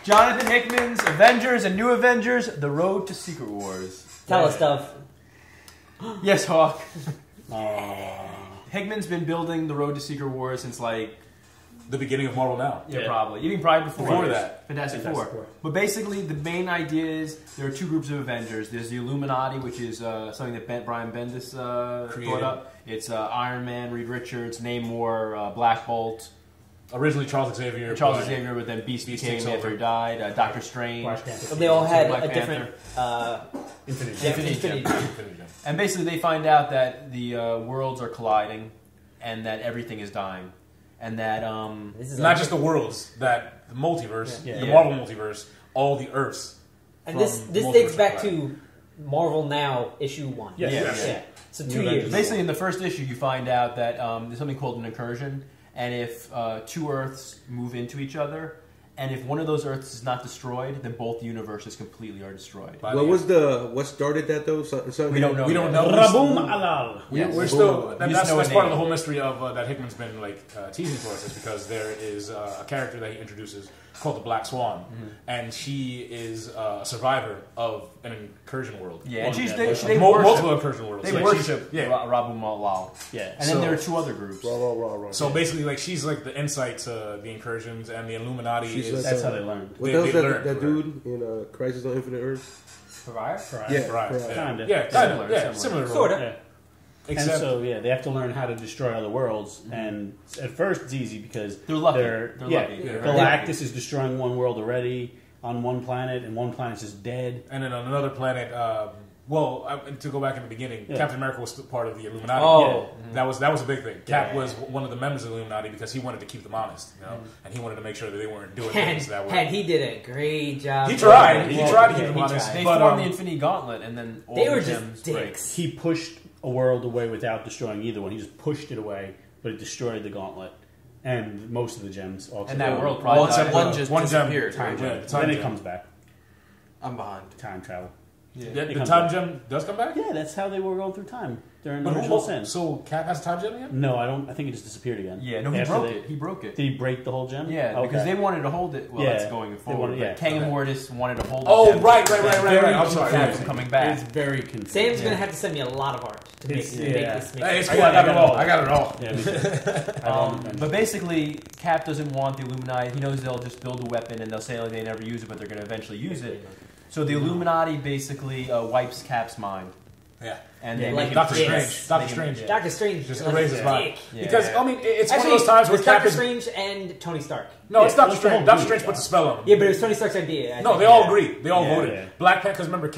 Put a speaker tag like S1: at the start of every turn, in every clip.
S1: Jonathan Hickman's Avengers and New Avengers: The Road to Secret Wars.
S2: Tell us stuff.
S1: Yes, Hawk. Hickman's been building The Road to Secret Wars since like
S3: the beginning of Marvel Now.
S1: Yeah, probably. Even probably before
S3: that.
S1: Fantastic Four. But basically, the main idea is there are two groups of Avengers. There's the Illuminati, which is something that Brian Bendis thought up. It's Iron Man, Reed Richards, Namor, Black Bolt.
S3: Originally Charles Xavier.
S1: But then Beast became after he died. Doctor Strange.
S2: They all had a different...
S1: Infinity Gem. And basically, they find out that the worlds are colliding and that everything is dying. And that
S3: this is not just the worlds, that the multiverse, the Marvel multiverse, all the Earths.
S2: And this dates back to Marvel Now issue 1.
S1: Yeah.
S2: So 2 years.
S1: Basically, in the first issue, you find out that there's something called an incursion, and if two Earths move into each other, and if one of those Earths is not destroyed, then both universes completely are destroyed.
S4: What started that though?
S1: We don't know.
S3: We don't know.
S5: Raboom alal.
S3: We're still. That's part of the whole mystery of that Hickman's been teasing for us, is because there is a character that he introduces called the Black Swan, and she is a survivor of an incursion world.
S1: Yeah, and they
S3: multiple incursion worlds.
S1: They worship Raboom alal.
S5: Yeah,
S1: and then there are two other groups.
S3: So basically, she's like the insight to the incursions, and the Illuminati.
S5: That's how they learned.
S4: What else that dude in Crisis on Infinite Earths?
S1: Pariah?
S3: Yeah, similar.
S2: Sort of.
S5: Yeah. And so, they have to learn how to destroy other worlds. And at first, it's easy because
S1: they're lucky.
S5: Galactus is destroying one world already on one planet, and one planet's just dead.
S3: And then on another planet, to go back in the beginning, Captain America was still part of the Illuminati. That was a big thing. Cap was one of the members of the Illuminati because he wanted to keep them honest, and he wanted to make sure that they weren't doing things that were.
S2: And he did a great job.
S3: He tried to keep them honest.
S1: They formed the Infinity Gauntlet, and then all
S2: they were
S1: the
S2: just dicks.
S5: He pushed a world away without destroying either one. He just pushed it away, but it destroyed the gauntlet and most of the gems. Also.
S1: And that world probably
S6: one just disappeared.
S5: Then it comes back.
S6: I'm behind.
S5: Time travel.
S3: The time gem does come back?
S5: Yeah, that's how they were going through time during the original sin.
S3: So Cap has a time gem again?
S5: No, I don't. I think it just disappeared again.
S1: Yeah, no, he broke it.
S5: Did he break the whole gem?
S1: Yeah, because they wanted to hold it. Well, that's going forward. Kang and Mortis wanted to hold it.
S3: Oh, right. I'm sorry.
S1: Cap from coming back.
S5: It's very confusing.
S2: Sam's going to have to send me a lot of art to make this make
S3: Hey, it's cool. I got it all.
S5: Yeah, me too.
S1: But basically, Cap doesn't want the Illuminati. He knows they'll just build a weapon and they'll say they never use it, but they're going to eventually use it. So the Illuminati basically wipes Cap's mind.
S3: Yeah.
S1: And they
S2: like
S3: Doctor Strange.
S2: Doctor Strange
S3: just erases his mind.
S1: Yeah.
S3: Because, I mean, it's one of those times where Cap
S2: Doctor Strange and Tony Stark.
S3: No, it's Doctor Strange. Doctor Strange puts a spell on him.
S2: Yeah, but it was Tony Stark's idea.
S3: No, they all agreed. They all voted.
S5: Yeah.
S3: Black Panther, because remember,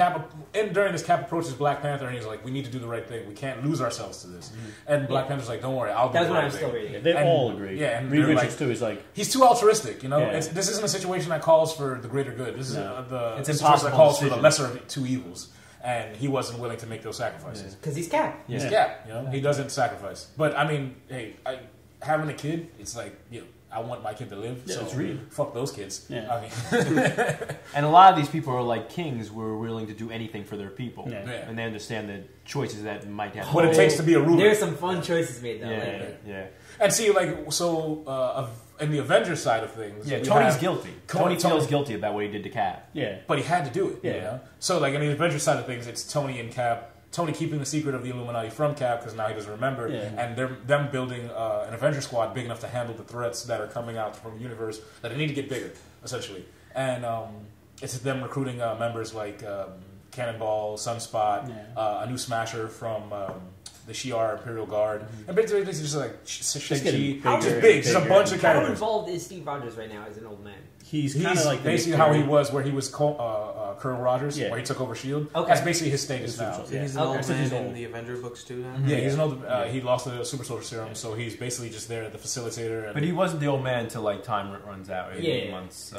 S3: during this, Cap approaches Black Panther and he's like, we need to do the right thing. We can't lose ourselves to this. And Black Panther's like, don't worry, I'll do the right thing.
S2: That was when I was still reading.
S5: They all agree.
S3: Yeah, and
S5: Reed Richards too is like,
S3: he's too altruistic,
S5: Yeah.
S3: This isn't a situation that calls for the greater good. This is
S1: it's
S3: situation
S1: impossible
S3: that calls for
S1: decision.
S3: the lesser of two evils. And he wasn't willing to make those sacrifices.
S2: Because he's Cap.
S3: He's Cap, he doesn't sacrifice. But I mean, hey, having a kid, it's like, I want my kid to live.
S5: Yeah,
S3: so
S5: it's real.
S3: Fuck those kids.
S5: Yeah.
S3: I mean,
S1: and a lot of these people are like kings, were willing to do anything for their people,
S5: Yeah.
S1: and they understand the choices that might have.
S3: what it takes to be a ruler.
S2: There's some fun choices made though.
S1: Yeah.
S3: And see, in the Avengers side of things,
S1: Tony's guilty. Tony feels guilty about what he did to Cap.
S5: yeah.
S3: but he had to do it.
S5: Yeah.
S3: So, in the Avengers side of things, it's Tony and Cap. Tony keeping the secret of the Illuminati from Cap because now he doesn't remember, and them building an Avenger squad big enough to handle the threats that are coming out from the universe that they need to get bigger, essentially. And it's them recruiting members like Cannonball, Sunspot, a new Smasher from the Shi'ar Imperial Guard, and basically just like Shang-Chi. Just big, just a bunch of
S2: How
S3: characters.
S2: involved is Steve Rogers right now as an old man?
S5: He's kind of like
S3: basically how he was, where he was Colonel Rogers, where he took over S.H.I.E.L.D.
S2: Okay.
S3: That's basically his status now.
S6: He's an old man in the Avenger books too now?
S3: Yeah, he's an old. He lost the super soldier serum, so he's basically just there, the facilitator.
S1: But he wasn't the old man until time runs out. 8 months.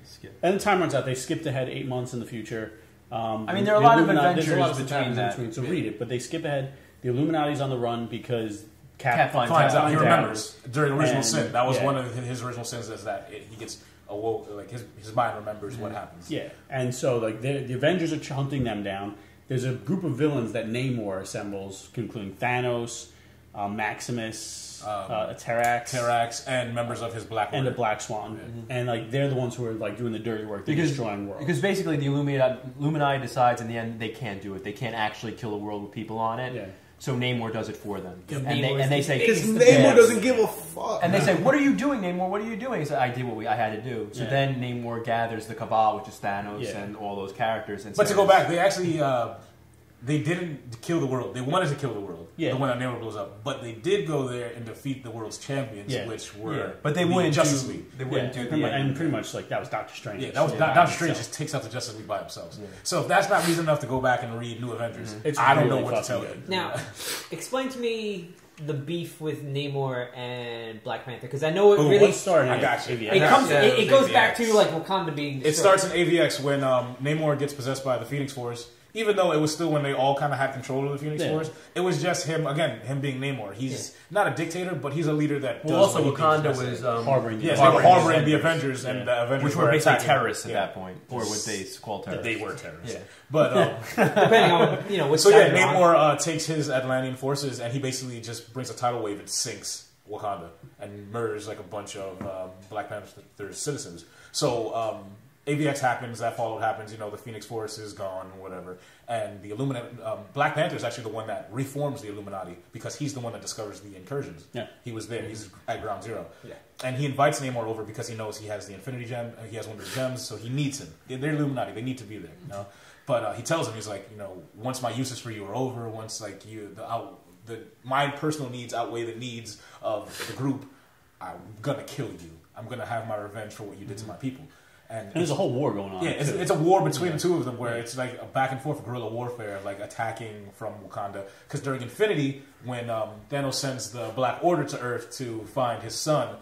S1: Skip.
S5: And the time runs out. They skipped ahead 8 months in the future.
S1: I mean, there are a lot of adventures between that.
S5: So read it, but they skip ahead. The Illuminati's on the run because Cap
S1: finds out.
S3: He remembers during original sin. That was one of his original sins. Is that he gets awoke, like his mind remembers what happens.
S5: Yeah, and so the Avengers are hunting them down. There's a group of villains that Namor assembles, including Thanos, Maximus, Terrax,
S3: and members of his Black Order.
S5: and the Black Swan, and like they're the ones who are like doing the dirty work. They're destroying worlds.
S1: Because basically the Illuminati decides in the end they can't do it. They can't actually kill a world with people on it.
S5: Yeah.
S1: So Namor does it for them.
S2: Yeah,
S1: And they say...
S4: Because Namor doesn't give a fuck.
S1: And they say, what are you doing, Namor? What are you doing? He said, I did what I had to do. So then Namor gathers the Cabal, which is Thanos and all those characters. And
S3: But to go back, they actually... they didn't kill the world. They wanted to kill the world.
S5: Yeah.
S3: The one that Namor blows up. But they did go there and defeat the world's champions, which were
S1: But they wouldn't
S3: Justice
S1: do...
S3: League.
S1: They wouldn't do
S5: and pretty much like that was Doctor Strange.
S3: Yeah, that was Doctor Strange just takes out the Justice League by themselves. Yeah. So if that's not reason enough to go back and read New Avengers, I don't know what to tell you.
S2: Now, explain to me the beef with Namor and Black Panther, because I know it really
S5: started.
S3: I got you.
S2: It goes back to like Wakanda being destroyed.
S3: It starts in AVX when Namor gets possessed by the Phoenix Force. Even though it was still when they all kind of had control of the Phoenix Force, it was just him being Namor. He's not a dictator, but he's a leader that does
S1: also
S3: what he
S1: Wakanda
S3: thinks
S1: was
S5: harboring.
S3: they were harboring the Avengers, and the Avengers
S1: which were basically
S3: attacking
S1: terrorists at that point, or what they call terrorists.
S3: They were terrorists.
S1: Yeah.
S3: But
S2: depending on which
S3: so
S2: side
S3: Namor takes his Atlantean forces and he basically just brings a tidal wave and sinks Wakanda and murders like a bunch of Black Panther citizens. So AVX happens, that followed happens. The Phoenix Force is gone, whatever, and the Black Panther is actually the one that reforms the Illuminati because he's the one that discovers the incursions. Yeah, he was there. He's at Ground Zero. Yeah, and he invites Namor over because he knows he has the Infinity Gem. He has one of the gems, so he needs him. They're Illuminati. They need to be there. But he tells him, he's like, once my uses for you are over, once like my personal needs outweigh the needs of the group, I'm gonna kill you. I'm gonna have my revenge for what you did to my people. And
S5: there's a whole war going on.
S3: Yeah, it's a war between the two of them where it's like a back and forth guerrilla warfare, like attacking from Wakanda. Because during Infinity, when Thanos sends the Black Order to Earth to find his son.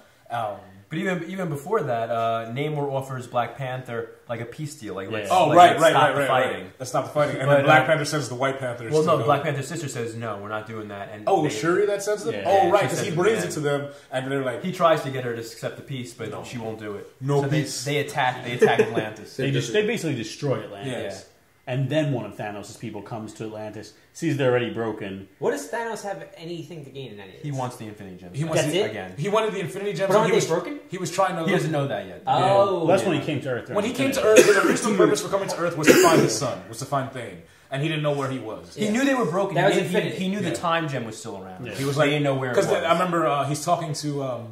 S1: But even before that, Namor offers Black Panther like a peace deal. Let's
S3: stop the fighting. Let's stop the fighting. And then Black Panther sends the White Panthers.
S1: Well, no, Black Panther's sister says no, we're not doing that. And
S3: Shuri that sends them.
S1: Yeah,
S3: right, because he brings it to them, and they're like,
S1: he tries to get her to accept the peace, but she won't do it.
S3: No peace.
S1: They attack Atlantis.
S5: They basically destroy Atlantis.
S3: Yes.
S5: And then one of Thanos' people comes to Atlantis, sees they're already broken.
S2: What does Thanos have anything to gain in any of this?
S1: He wants the Infinity Gems.
S3: He wanted the Infinity Gems.
S2: But aren't they broken?
S3: He was trying to...
S1: He doesn't know that yet.
S2: Oh.
S5: Well, that's when he came to Earth.
S3: When he came to Earth, his original purpose for coming to Earth was to find his son, was to find Thane. And he didn't know where he was.
S1: He knew they were broken.
S2: That was Infinity.
S1: He knew the Time Gem was still around.
S5: Yeah.
S3: He was
S1: they didn't know where it was.
S3: Because I remember he's talking to...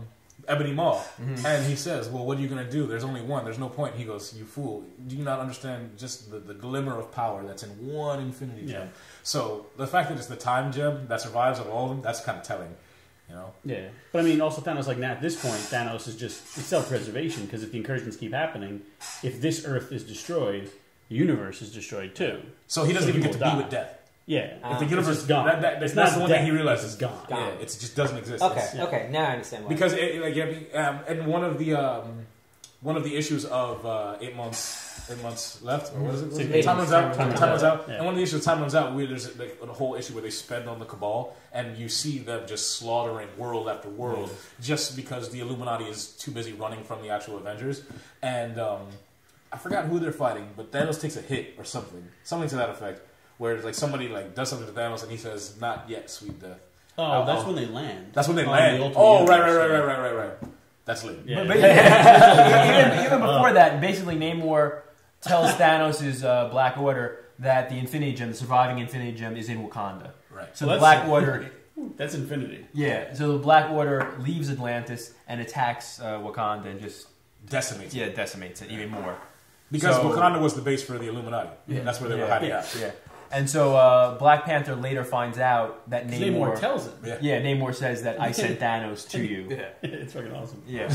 S3: Ebony Maw, and he says, well, what are you going to do? There's only one. There's no point. He goes, you fool. Do you not understand just the glimmer of power that's in one Infinity Gem? So the fact that it's the Time Gem that survives of all of them, that's kind of telling.
S5: Yeah. But I mean, also Thanos, like, now at this point, Thanos is just self-preservation, because if the incursions keep happening, if this Earth is destroyed, the universe is destroyed too.
S3: So he doesn't even get to be with death.
S5: Yeah,
S3: if the universe is gone, that's the one thing he realizes is gone. Yeah, it just doesn't exist.
S2: Okay, now I understand why.
S3: Because and one of the issues of 8 months left, or what is it? Time runs out. Yeah. And one of the issues of Time Runs Out, where there's like a whole issue where they spend on the Cabal, and you see them just slaughtering world after world, just because the Illuminati is too busy running from the actual Avengers. And I forgot who they're fighting, but Thanos takes a hit or something to that effect. Where like somebody like does something to Thanos and he says, "Not yet, sweet death."
S5: Oh, that's when they land.
S3: That's when they land. Oh, right. That's lit.
S1: Yeah. But even before that, basically Namor tells Thanos' Black Order that the Infinity Gem, the surviving Infinity Gem, is in Wakanda.
S3: Right.
S1: So the Black Order.
S5: That's Infinity.
S1: Yeah. So the Black Order leaves Atlantis and attacks Wakanda and just
S3: decimates
S1: it even more.
S3: Because Wakanda was the base for the Illuminati. Yeah. That's where they were hiding out.
S1: Yeah. And so Black Panther later finds out that Namor
S5: tells him.
S1: Yeah, Namor says that I sent Thanos to you.
S5: Yeah, it's fucking awesome.
S1: Yeah,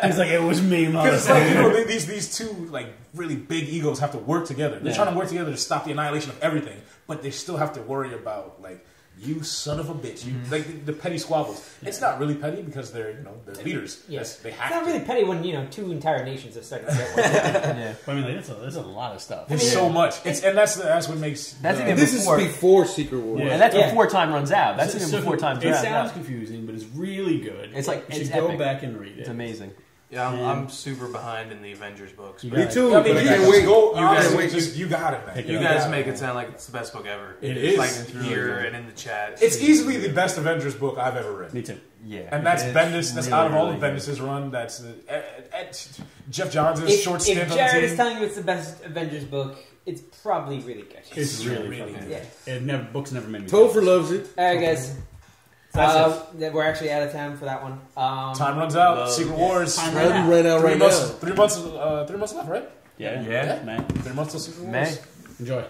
S5: he's like, it was me,
S3: because like, these two like really big egos have to work together. They're trying to work together to stop the annihilation of everything, but they still have to worry about like, you son of a bitch. You like the petty squabbles. It's not really petty because they're they're leaders.
S2: Yes,
S3: they have.
S2: It's not really petty when two entire nations have started to get one.
S5: Yeah, but I mean, like, there's a lot of stuff.
S3: There's so much. And that's what makes.
S4: This is before Secret Wars,
S1: and that's before time runs out. That's even before time runs out.
S5: It sounds confusing, but it's really good.
S1: It's like
S5: you should go back and read it.
S1: It's amazing.
S6: Yeah, I'm super behind in the Avengers books.
S4: Me too.
S3: I mean,
S4: I can't wait.
S3: You got it, man.
S6: You guys make it sound like it's the best book ever.
S3: It is.
S6: Like
S3: It's
S6: here and in the chat.
S3: It's easily the best Avengers book I've ever read.
S5: Me too.
S1: Yeah,
S3: And that's Bendis. That's
S1: really,
S3: out of all
S1: really
S3: of Bendis' run. That's Jeff Johns' short stint
S2: If
S3: on
S2: Jared
S3: the
S2: is
S3: team.
S2: telling you it's the best Avengers book, it's probably really good.
S5: It's really
S3: really
S5: fucking
S2: good.
S5: good. Books never made me.
S4: Topher loves it.
S2: Alright, guys.
S5: That's
S2: We're actually out of time for that one.
S3: Time runs out. Secret Wars.
S5: Time
S4: Time ran out right now.
S3: 3 months. 3 months left, right?
S5: Yeah,
S1: Yeah.
S5: man.
S3: 3 months till Secret Wars.
S1: May.
S5: Enjoy.